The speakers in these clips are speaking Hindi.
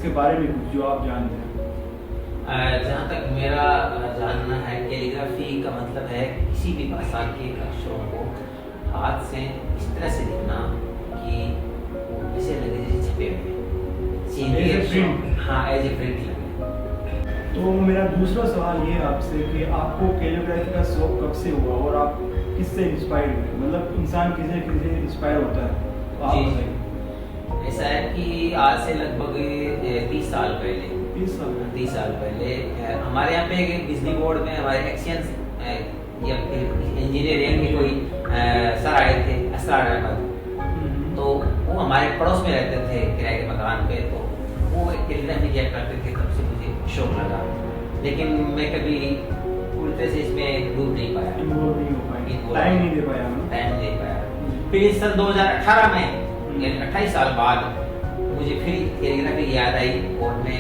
इसके बारे में कुछ जो आप जानते हैं? जहाँ तक मेरा जानना है, कैलीग्राफी का मतलब है किसी भी भाषा के अक्षरों को हाथ से इस तरह से लिखना कि जैसे लगे जैसे छपे हुए। हाँ, एज ए प्रिंट लगे। तो मेरा दूसरा सवाल ये है आपसे कि आपको कैलीग्राफी का शौक कब से हुआ और आप किससे इंस्पायर हुए? मतलब इंसान किसे किसे इंस्पायर होता है, तो आप बताइए। ऐसा है कि आज से लगभग 30 साल पहले 30 साल पहले हमारे यहाँ पे बिजली बोर्ड में हमारे एक्शियंस या इंजीनियरिंग के कोई सर आए थे, असरार अहमद। तो वो हमारे पड़ोस में रहते थे किराए के मकान पे। तो वो कैलीग्राफी किया करते थे, तब से मुझे शौक लगा। लेकिन मैं कभी पूरी तरह से इसमें डूब नहीं पाया, टाइम नहीं दे पाया। फिर सन 2018 में 28 साल बाद मुझे फिर कैलीग्राफी याद आई और मैं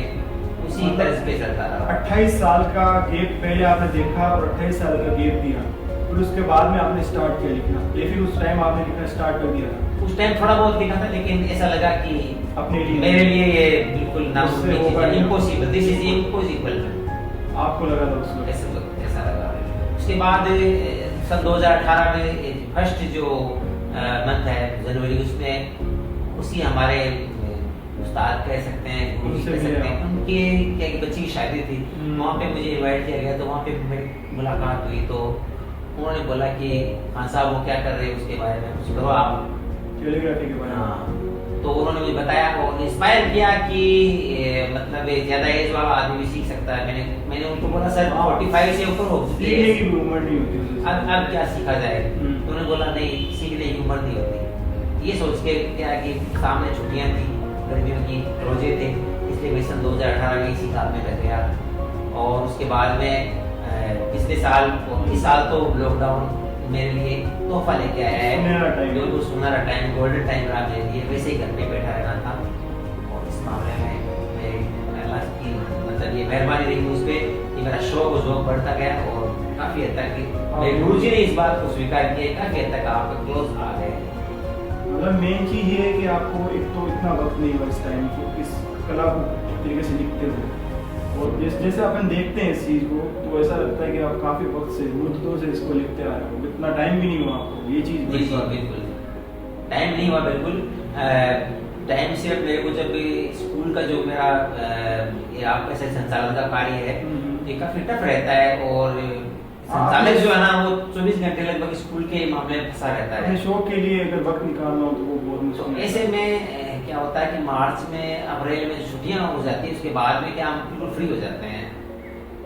उसी तरह पे चलता रहा। 28 साल का गैप पहले आपने देखा और 28 साल का गैप दिया, फिर उसके बाद में आपने स्टार्ट किया लिखना, या फिर उस टाइम आपने लिखना स्टार्ट कर दिया था? उस टाइम थोड़ा बहुत लिखा था, लेकिन ऐसा लगा कि अपने लिए मेरे लिए ये बिल्कुल नामुमकिन, इम्पॉसिबल, दिस इज इम्पॉसिबल। आपको लगा था उस वक्त? ऐसा लगा। उसके बाद सन 2018 में फर्स्ट जो मंथ है जनवरी, उसमें उसी हमारे उस्ताद कह सकते हैं, गुरु जी कह सकते हैं, उनके क्या बच्ची की शादी थी। वहाँ पे मुझे इनवाइट किया गया। तो वहाँ पे मेरी मुलाकात हुई। तो उन्होंने बोला कि खान साहब वो क्या कर रहे हैं उसके बारे में कुछ करो आप, कैलीग्राफी के बारे में। हाँ। तो उन्होंने मुझे बताया और इंस्पायर किया कि मतलब ज्यादा एज वाला आदमी भी सीख सकता है। मैंने उनको बोला सर 45 से ऊपर हो चुकी है, सीखने की उम्र नहीं होती, अब क्या सीखा जाए? तो उन्होंने बोला नहीं, सीखने की उम्र नहीं होती। ये सोच के क्या कि सामने छुट्टियां थी, गर्मियों की रोजे थे, इसलिए मैं सन 2018 में इसी काम में लग गया। और उसके बाद में पिछले साल और इस साल तो लॉकडाउन मेरे लिए तोहफा लेके आया है। बिल्कुल सुनहरा टाइम, गोल्डन टाइम रहा मेरे लिए। वैसे ही घर पे बैठा रहना था और इस मामले में अल्लाह की मतलब ये मेहरबानी रही मुझ पे कि मेरा शौक और ज़ौक़ बढ़ता गया और काफ़ी हद तक मेरे गुरु जी ने इस बात को स्वीकार किया, काफ़ी हद तक आप क्लोज आ गए। मतलब मेन चीज़ ये है कि आपको एक तो इतना वक्त नहीं हुआ इस टाइम को इस कला को तरीके से लिखते हो, और जैसे अपन देखते हैं इस चीज़ को तो ऐसा लगता है कि आप काफ़ी वक्त से मुद्दों से इसको लिखते आ रहे हो, इतना टाइम भी नहीं हुआ आपको। ये चीज़ बिल्कुल टाइम नहीं हुआ, बिल्कुल टाइम सिर्फ मेरे को जब स्कूल का जो मेरा ये आपका संचालन का कार्य है ये काफ़ी टफ रहता है और संचालक जो है ना वो 24 घंटे लगभग स्कूल के मामले में फंसा रहता है। शौक के लिए अगर वक्त निकालना हो तो वो बहुत मुश्किल है। ऐसे में क्या होता है कि मार्च में अप्रैल में छुट्टियां हो जाती है, उसके बाद में क्या हम बिल्कुल फ्री हो जाते हैं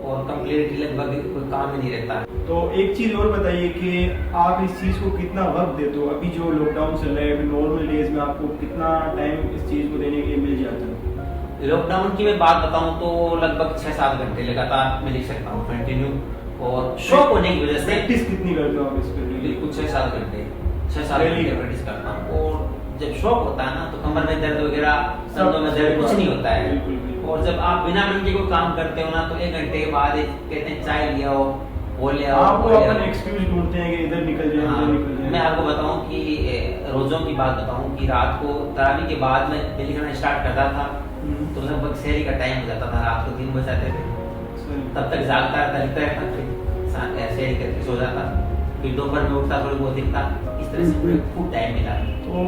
और कंप्लीटली लगभग कोई काम ही नहीं रहता। तो एक चीज़ और बताइए कि आप इस चीज़ को कितना वक्त देते हो? अभी जो लॉकडाउन चल रहा है, अभी नॉर्मल डेज में आपको कितना टाइम इस चीज़ को देने के लिए मिल जाता है? लॉकडाउन की मैं बात बताऊं तो लगभग 6-7 घंटे लगातार मैं लिख सकता हूँ कंटिन्यू, और शौक होने की वजह से। प्रैक्टिस कितनी करते हो आप इस पर? बिल्कुल 6-7 घंटे प्रैक्टिस करता हूँ। और जब शौक होता है ना तो कमर में दर्द वगैरह, कंधों में दर्द कुछ नहीं होता है। और जब आप बिना मन के कोई काम करते हो ना तो 1 घंटे के बाद कहते हैं चाय लिया हो, वो ले आओ, आपको अपन एक्सक्यूज ढूंढते हैं कि इधर निकल जाए, हाँ, इधर निकल जाए। मैं आपको बताऊं कि रोजों की बात बताऊं कि रात को तरावी के बाद में लिखना स्टार्ट करता था तो लगभग शहरी का टाइम हो जाता था, रात को 3 बज जाते थे, तब तक जागता रहता, लिखता रहता, फिर शहरी करके सो जाता, फिर दोपहर में उठता, थोड़ी बहुत लिखता। इस तरह से खूब टाइम मिला। तो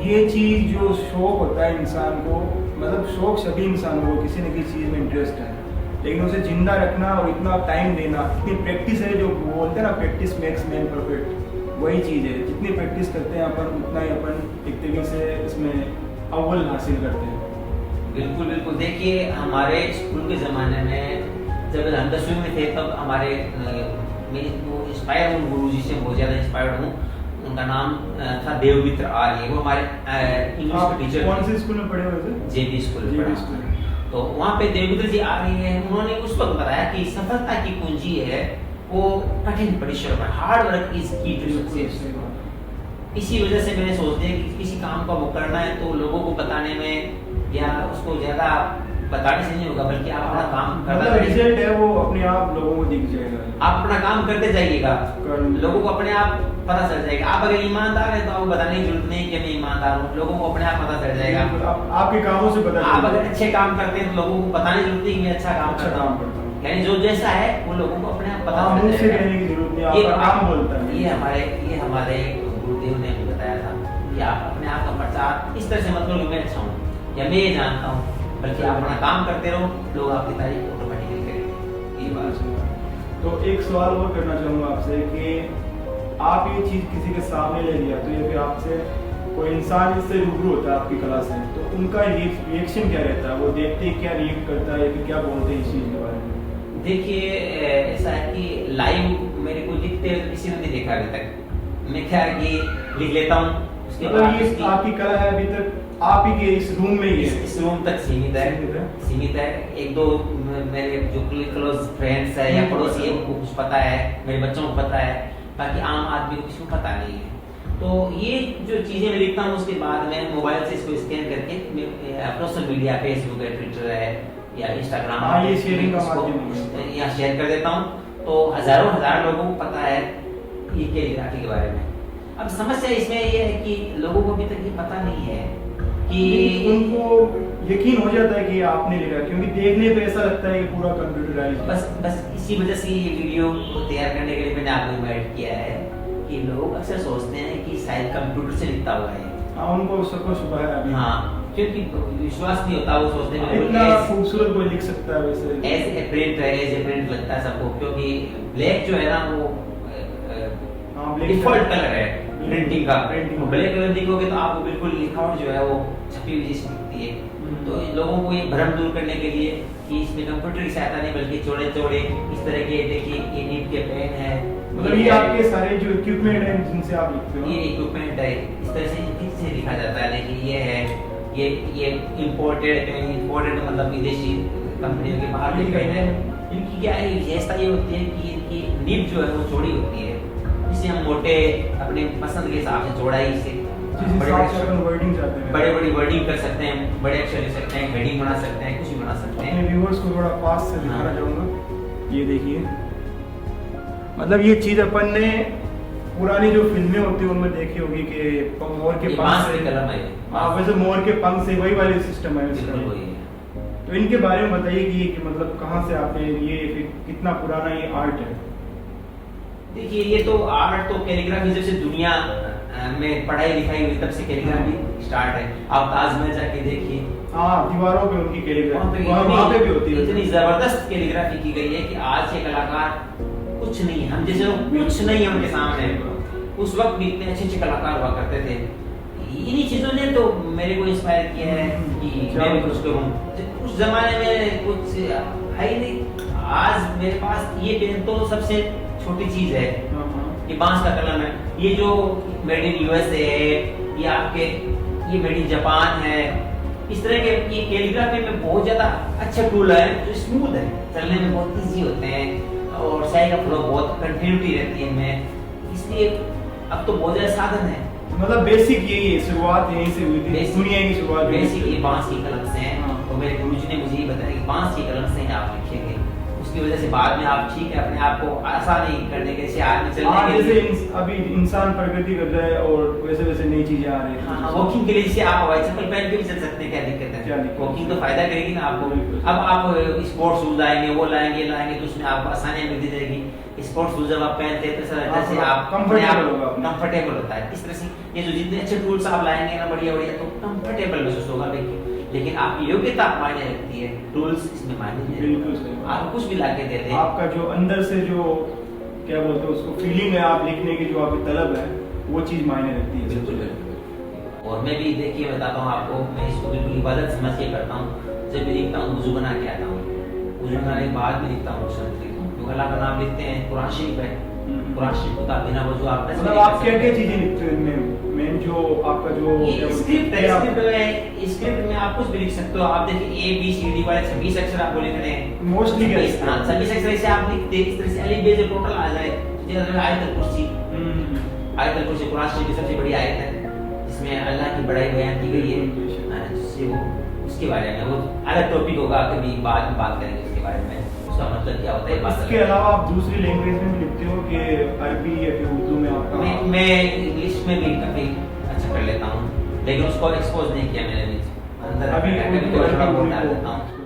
ये चीज़ जो शौक होता है इंसान को, मतलब शौक सभी इंसानों को किसी न किसी चीज़ में इंटरेस्ट है, लेकिन उसे जिंदा रखना और इतना टाइम देना, इतनी प्रैक्टिस है, जो बोलते हैं ना प्रैक्टिस मेक्स मैन परफेक्ट, वही चीज़ है। जितनी प्रैक्टिस करते हैं अपन उतना ही अपन एक तरीके से इसमें अव्वल हासिल करते हैं। बिल्कुल बिल्कुल। देखिए हमारे स्कूल के ज़माने में जब हम 10वीं में थे तब हमारे मैं इंस्पायर हूँ गुरु जी से, बहुत ज़्यादा इंस्पायर्ड हूँ। उनका नाम था देवमित्र आर्य, वो हमारे इंग्लिश के टीचर। कौन से स्कूल में पढ़े हुए थे? जेबी स्कूल में पढ़ा। तो वहाँ पे देवमित्र जी आ रही है, उन्होंने उस वक्त बताया कि सफलता की कुंजी है वो कठिन परिश्रम है, हार्ड वर्क इज की टू सक्सेस। इसी वजह से मैंने सोच लिया कि किसी काम को वो करना है तो लोगों को बताने में या उसको ज़्यादा बताने से नहीं होगा, बल्कि आप अपना काम करते मतलब रिजल्ट है वो अपने आप लोगों को दिख जाएगा। आप अपना काम करते जाइएगा, लोगों को अपने आप पता चल जाएगा। आप अगर ईमानदार हैं तो आपको बताने की जरूरत नहीं कि मैं ईमानदार हूँ, लोगों को अपने आप पता चल जाएगा। आपके कामों से पता आप अगर अच्छे काम करते हैं तो लोगों को बताने की जरूरत नहीं कि मैं अच्छा काम करता हूँ, यानी जो जैसा है वो लोगों को अपने आप पता चल जाएगा। कहने की जरूरत नहीं, आपका काम बोलता है। ये हमारे गुरुदेव ने हमें बताया था कि आप अपने आप का प्रचार इस तरह से मत करो कि मैं अच्छा हूँ या मैं ये जानता हूँ, बल्कि आप अपना काम करते रहो, लोग आपकी तारीफ ऑटोमेटिकली करेंगे। ये बात है। तो एक सवाल और करना चाहूँगा आपसे कि आप ये चीज़ किसी के सामने ले लिया, तो ये फिर आपसे कोई इंसान इससे रूबरू होता है आपकी कला से, तो उनका रिएक्शन क्या रहता है? वो देखते ही क्या रिएक्ट करता है, फिर क्या बोलते हैं इस चीज़ के बारे में? देखिए ऐसा है कि लाइव मेरे को लिखते हुए किसी ने नहीं देखा अभी तक। मैं क्या है कि लिख लेता हूँ, उसके बाद ये आपकी कला है अभी तक आप ही के इस रूम में ही है? इस रूम तक सीमित है। एक दो मेरे जो क्लोज फ्रेंड्स है या पड़ोसी है उनको कुछ पता है, मेरे बच्चों को पता है, बाकी आम आदमी को किसी को पता नहीं है। तो ये जो चीजें मैं लिखता हूँ उसके बाद में मोबाइल से इसको स्कैन करके सोशल मीडिया, फेसबुक है, ट्विटर है या इंस्टाग्राम, ये शेयरिंग का माध्यम है, यहाँ शेयर कर देता हूँ। तो हजारों हजार लोगों को पता है ये कैलीग्राफी के बारे में। अब समस्या इसमें ये है कि लोगों को अभी तक ये पता नहीं है कि उनको यकीन हो जाता है कि आपने लिखा, क्योंकि देखने पे ऐसा लगता है कि पूरा कंप्यूटराइज्ड। बस इसी वजह से ये वीडियो तैयार करने के लिए मैंने आपको इनवाइट किया है कि लोग अक्सर सोचते हैं कि शायद कंप्यूटर से लिखता हुआ है। हाँ, उनको सबको शुभ है अभी। हाँ, क्योंकि विश्वास नहीं होता, वो सोचते हैं इतना खूबसूरत कोई लिख सकता है वैसे। एज ए प्रिंट लगता है सबको, क्योंकि ब्लैक जो है ना वो डिफॉल्ट कलर है प्रिंटिंग का। ब्लैक कलर लिखोगे तो आपको बिल्कुल लिखावट जो है वो छपी हुई जैसी दिखती है। तो लोगों को ये भ्रम दूर करने के लिए कि इसमें कंप्यूटर की सहायता नहीं बल्कि चौड़े चौड़े इस तरह के देखिए ये नीब के पेन है, मतलब ये आपके सारे जो इक्विपमेंट हैं जिनसे आप लिखते हो, ये इक्विपमेंट है, इस तरह से किससे लिखा जाता है। लेकिन ये है ये इंपोर्टेड मतलब विदेशी कंपनियों के बाहर के पेन है। इनकी क्या है विशेषता ये होती है कि इनकी नीब जो है वो चौड़ी होती है, जिसे हम मोटे अपने पसंद के हिसाब से चौड़ाई से बड़ी वर्डिंग कर सकते हैं, बड़े अक्षर लिख सकते हैं, हेडिंग बना सकते हैं, कुछ भी बना सकते हैं। अपने व्यूअर्स को थोड़ा पास से दिखाना चाहूँगा, ये देखिए, मतलब ये चीज़ अपन ने पुरानी जो फिल्में होती है उनमें देखी होगी कि मोर के पंख से कलम है। हाँ, वैसे मोर के पंख से वही वाली सिस्टम है इसका। तो इनके बारे में बताइए कि मतलब कहाँ से आपने ये कितना पुराना ये आर्ट है? देखिए ये तो आर्ट तो कैलीग्राफी जब से दुनिया में पढ़ाई लिखाई हुई तब से कैलीग्राफी स्टार्ट है। आप ताजमहल जाके देखिए, हाँ, दीवारों पे उनकी कैलीग्राफी वहाँ पे भी होती है। इतनी जबरदस्त कैलीग्राफी की गई है कि आज के कलाकार कुछ नहीं, हम जैसे लोग कुछ नहीं है उनके सामने। उस वक्त भी इतने अच्छे कलाकार हुआ करते थे। इन्हीं चीजों ने तो मेरे को इंस्पायर किया है कि मैं भी कुछ करूं। उस जमाने में कुछ है ही नहीं। आज मेरे पास ये पेन तो सबसे छोटी चीज है, ये बांस का कलम है, ये जो मेड इन यूएसए है, ये आपके ये मेड इन जापान है। इस तरह के ये कैलीग्राफी में बहुत ज्यादा अच्छे टूल है जो स्मूथ है, चलने में बहुत इजी होते हैं और स्याही का फ्लो बहुत कंटिन्यूटी रहती है इनमें। इसलिए अब तो बहुत ज्यादा साधन है। मतलब बेसिक यही है, शुरुआत यहीं से हुई थी, दुनिया की शुरुआत बेसिक ये बांस की कलम से है। तो मेरे गुरुजी ने मुझे ये बताया कि बांस की कलम से आप लिखेंगे, उसकी वजह से बाद में आप ठीक है अपने आप को आसानी करने के आगे चलने के लिए। जैसे अभी इंसान प्रगति कर रहा है और वैसे वैसे नई चीजें आ रही हैं। वॉकिंग के लिए जैसे आप हवाई चप्पल पहन के भी चल सकते हैं, क्या दिक्कत है? वॉकिंग तो फायदा करेगी ना आपको। अब आप स्पोर्ट्स शूज आएंगे, वो लाएंगे तो उसमें आपको आसानी मिलती जाएगी। स्पोर्ट्स शूज जब आप पहनते हैं तो ऐसा लगता है आप कंफर्टेबल होता है। इस तरह से ये जो जितने अच्छे टूल्स आप लाएंगे ना बढ़िया तो कंफर्टेबल महसूस होगा। लेकिन आपकी योग्यता मायने रखती है, टूल्स इसमें मायने नहीं। बिल्कुल सही। आप कुछ भी लाके दे दें, आपका जो अंदर से जो क्या बोलते हैं उसको फीलिंग है, आप लिखने की जो आपकी तलब है, वो चीज मायने रखती है। बिल्कुल। और मैं भी देखिए बताता हूँ आपको, मैं इसको बिल्कुल इबादत समझ के करता हूँ। जब भी लिखता हूँ वुजू बना के आता हूँ, वुजू बनाने के बाद भी लिखता हूँ, तो अल्लाह का नाम लिखते हैं, कुरान शरीफ है, कुरान शरीफ को आप बिना वजू आप मतलब आप क्या क्या चीजें लिखते हैं इनमें? मेन जो आपका जो स्क्रिप्ट है, स्क्रिप्ट में आप कुछ भी लिख सकते हो। आप देखिए A B C D वाले 26 अक्षर आपको लिखने हैं मोस्टली। 26 अक्षर से आप लिखते हैं, इस तरह से अलिफ बे से टोटल आ जाए। जैसे आयतुल कुर्सी, आयतुल कुर्सी कुरान शरीफ की सबसे बड़ी आयत है जिसमें अल्लाह की बड़ाई बयान की गई है, जिससे वो उसके बारे में वो अलग टॉपिक होगा, कभी बाद में बात करेंगे उसके बारे में, उसका मतलब क्या होता है बात इसके करेंगे। अलावा आप दूसरी लैंग्वेज में भी लिखते हो कि अरबी या फिर उर्दू में आपका? मैं इंग्लिश में भी काफी अच्छा कर लेता हूँ, लेकिन उसको एक्सपोज नहीं किया मैंने, अंदर अभी कभी उर्दू थोड़ा अरबी बहुत उर्दू डाल देता हूँ।